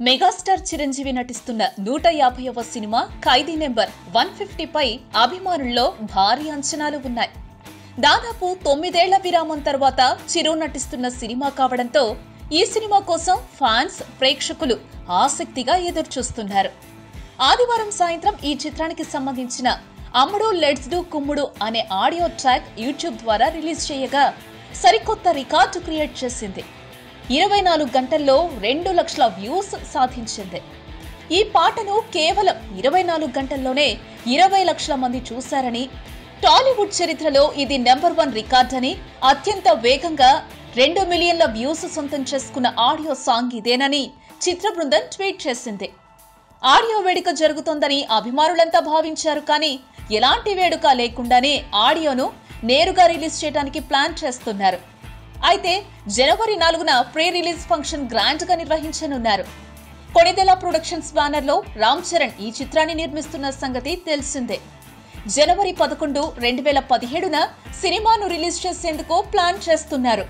Megastar Chiranjeevi నటిస్తున్న 150వ cinema ఖైదీ number 150 పై అభిమానుల్లో భారీ అంచనాలు ఉన్నాయి. దాదాపు 9 ఏళ్ల విరామం తర్వాత చిరు నటిస్తున్న సినిమా కావడంతో ఈ సినిమా కోసం ఫ్యాన్స్, ప్రేక్షకులు ఆసక్తిగా ఎదురుచూస్తున్నారు. ఆదివారం సాయంత్రం ఈ చిత్రానికి సంబంధించిన అమ్ముడు లెట్స్ డూ కుమ్ముడు అనే ఆడియో ట్రాక్ యూట్యూబ్ ద్వారా రిలీజ్ చేయగా సరికొత్త రికార్డు క్రియేట్ చేసింది. 24 గంటల్లో 2 లక్షల వ్యూస్ సాధించింది. ఈ పాటను కేవలం 24 గంటల్లోనే 20 లక్షల మంది చూశారని, టాలీవుడ్ చరిత్రలో ఇది నెంబర్ 1 రికార్డని, అత్యంత వేగంగా 2 మిలియన్ల వ్యూస్ సొంతం చేసుకున్న ఆడియో సాంగ్ ఇదేనని చిత్ర బృందం ట్వీట్ చేసింది. ఆడియో వేడుక జరుగుతోందని అభిమానులంతా భావించారు. కానీ ఎలాంటి వేడుక లేకుండానే ఆడియోను నేరుగా రిలీజ్ చేయడానికి ప్లాన్ చేస్తున్నారు. అయితే జనవరి 4న ప్రీ రిలీజ్ ఫంక్షన్ గ్రాండ్ గా నిర్వహించనున్నారు. కొణిదెల ప్రొడక్షన్స్ బ్యానర్ లో రామ్ చరణ్ ఈ చిత్రాన్ని నిర్మిస్తున్న సంగతి తెలిసిందే. జనవరి 11, 2017న సినిమాను రిలీజ్ చేసేందుకు ప్లాన్ చేస్తున్నారు.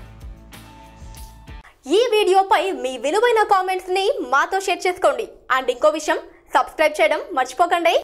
ఈ వీడియోపై మీ విలువైన కామెంట్స్ ని మాతో షేర్ చేసుకోండి. అండ్ ఇంకో విషయం, సబ్స్క్రైబ్ చేయడం మర్చిపోకండి.